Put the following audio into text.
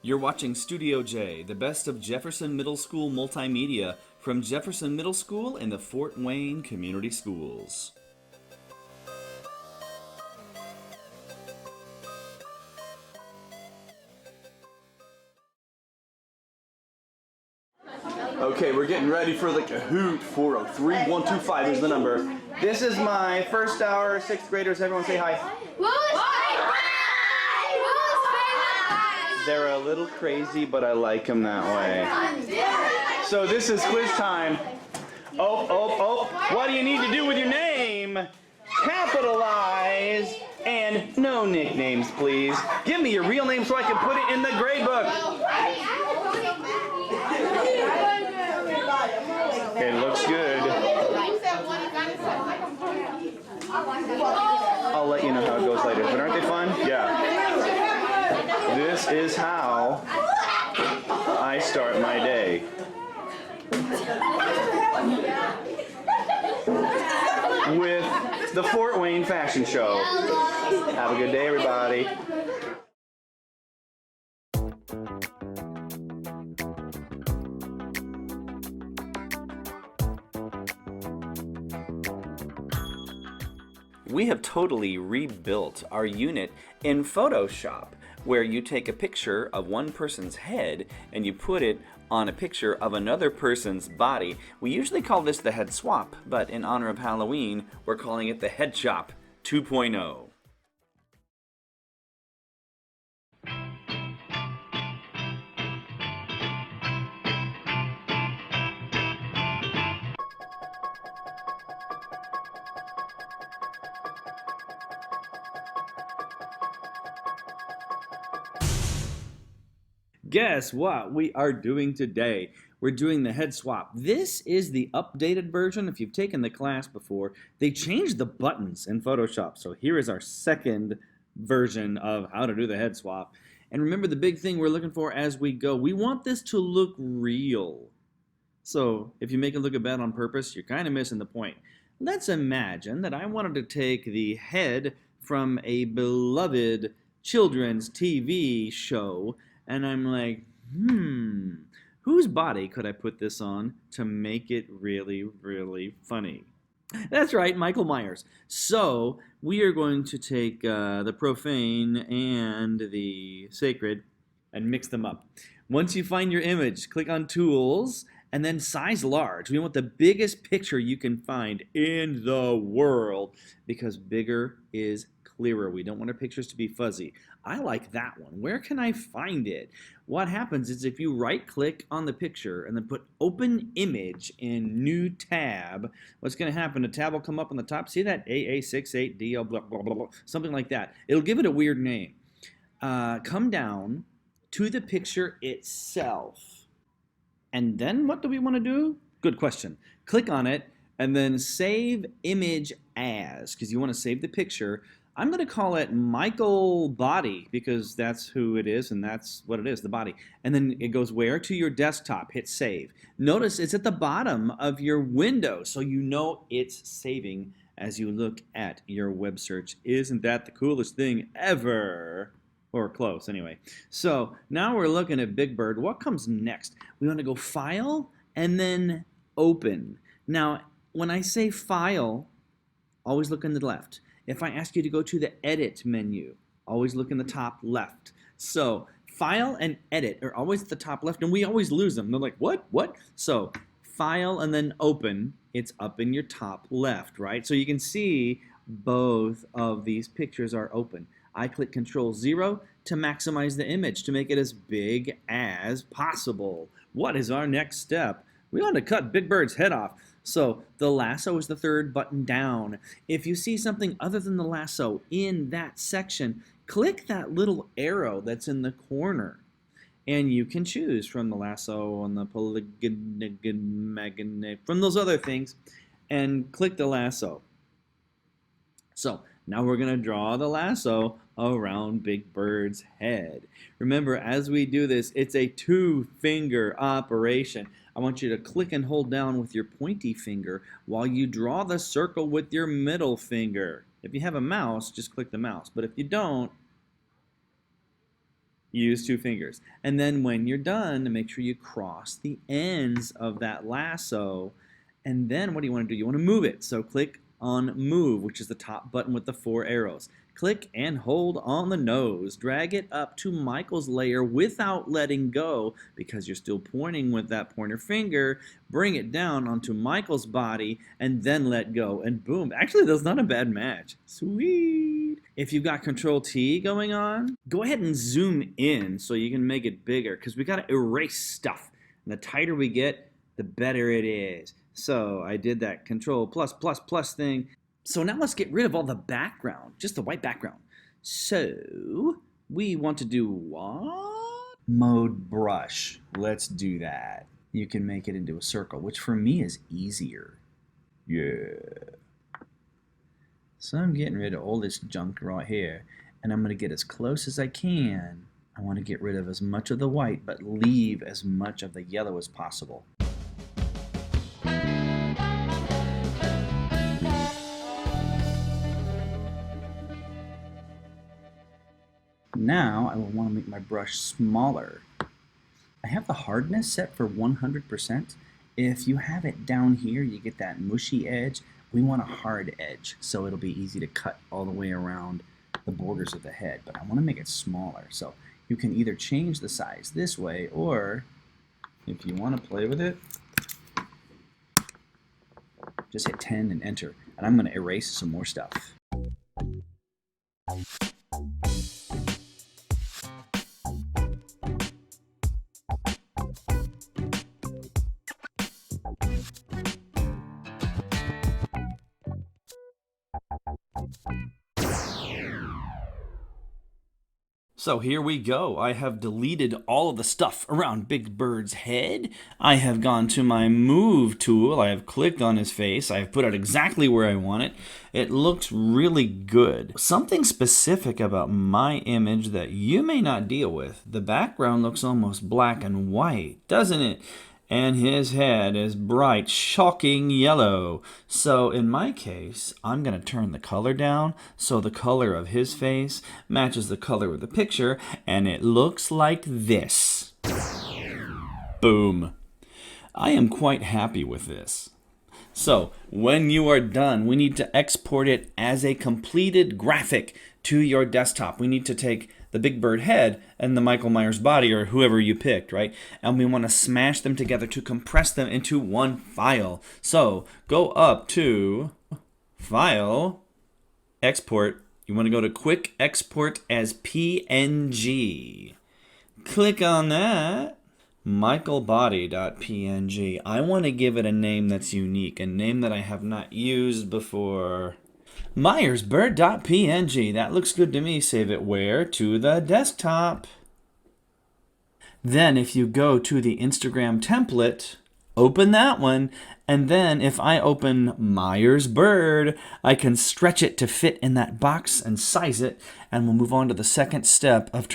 You're watching Studio J, the best of Jefferson Middle School multimedia from Jefferson Middle School and the Fort Wayne Community Schools. Okay, we're getting ready for the Kahoot. 403125 is the number. This is my first hour, 6th graders. Everyone say hi. They're a little crazy, but I like them that way. So this is quiz time. Oh. What do you need to do with your name? Capitalize and no nicknames, please. Give me your real name so I can put it in the grade book. It looks good. I'll let you know how it goes later. But aren't they fun? Yeah. This is how I start my day. With the Fort Wayne Fashion Show. Have a good day, everybody. We have totally rebuilt our unit in Photoshop, where you take a picture of one person's head and you put it on a picture of another person's body. We usually call this the head swap, but in honor of Halloween, we're calling it the Head Shop 2.0. Guess what we are doing today? We're doing the head swap. This is the updated version. If you've taken the class before, they changed the buttons in Photoshop. So here is our second version of how to do the head swap. And remember the big thing we're looking for as we go. We want this to look real. So if you make it look bad on purpose, you're kind of missing the point. Let's imagine that I wanted to take the head from a beloved children's TV show, and I'm like, whose body could I put this on to make it really, really funny? That's right, Michael Myers. So we are going to take the profane and the sacred and mix them up. Once you find your image, click on Tools and then Size Large. We want the biggest picture you can find in the world because bigger is clearer. We don't want our pictures to be fuzzy. I like that one. Where can I find it? What happens is if you right-click on the picture and then put Open Image in New Tab, what's going to happen? A tab will come up on the top. See that? AA68DL blah, blah, blah, blah, something like that. It'll give it a weird name. Come down to the picture itself. And then what do we want to do? Good question. Click on it and then Save Image As, because you want to save the picture. I'm going to call it Michael Body because that's who it is and that's what it is, the body. And then it goes where? To your desktop. Hit Save. Notice it's at the bottom of your window so you know it's saving as you look at your web search. Isn't that the coolest thing ever? Or close, anyway. So now we're looking at Big Bird. What comes next? We want to go File and then Open. Now, when I say File, always look in the left. If I ask you to go to the Edit menu, always look in the top left. So File and Edit are always at the top left, and we always lose them. They're like, what? So File and then Open, it's up in your top left, right? So you can see both of these pictures are open. I click Control-0 to maximize the image, to make it as big as possible. What is our next step? We want to cut Big Bird's head off. So the lasso is the third button down. If you see something other than the lasso in that section, click that little arrow that's in the corner. And you can choose from the lasso and the polygon, from those other things, and click the lasso. So now we're going to draw the lasso around Big Bird's head. Remember, as we do this, it's a two-finger operation. I want you to click and hold down with your pointy finger while you draw the circle with your middle finger. If you have a mouse, just click the mouse. But if you don't, Use 2 fingers. And then when you're done, make sure you cross the ends of that lasso. And then what do you want to do? You want to move it. So click on Move, which is the top button with the 4 arrows. Click and hold on the nose. Drag it up to Michael's layer without letting go because you're still pointing with that pointer finger. Bring it down onto Michael's body and then let go. And boom. Actually, that's not a bad match. Sweet. If you've got Control T going on, go ahead and zoom in so you can make it bigger because we got to erase stuff. And the tighter we get, the better it is. So I did that Control plus thing. So now let's get rid of all the background, just the white background. So we want to do what? Mode brush. Let's do that. You can make it into a circle, which for me is easier. Yeah. So I'm getting rid of all this junk right here, and I'm going to get as close as I can. I want to get rid of as much of the white, but leave as much of the yellow as possible. Now I will want to make my brush smaller. I have the hardness set for 100%. If you have it down here, you get that mushy edge. We want a hard edge, so it'll be easy to cut all the way around the borders of the head. But I want to make it smaller, so you can either change the size this way, or if you want to play with it, just hit 10 and enter. And I'm going to erase some more stuff. So here we go. I have deleted all of the stuff around Big Bird's head. I have gone to my Move tool. I have clicked on his face. I have put it exactly where I want it. It looks really good. Something specific about my image that you may not deal with. The background looks almost black and white, doesn't it? And his head is bright, shocking yellow. So in my case, I'm going to turn the color down so the color of his face matches the color of the picture, and it looks like this. Boom. I am quite happy with this. So when you are done, we need to export it as a completed graphic to your desktop. We need to take the Big Bird head and the Michael Myers body, or whoever you picked, right? And we want to smash them together to compress them into one file. So go up to File, Export. You want to go to Quick Export as PNG. Click on that. michaelbody.png. I want to give it a name that's unique, a name that I have not used before. myersbird.png. That looks good to me. Save it where? To the desktop. Then if you go to the Instagram template, open that one, and then if I open Myers Bird, I can stretch it to fit in that box and size it, and we'll move on to the second step of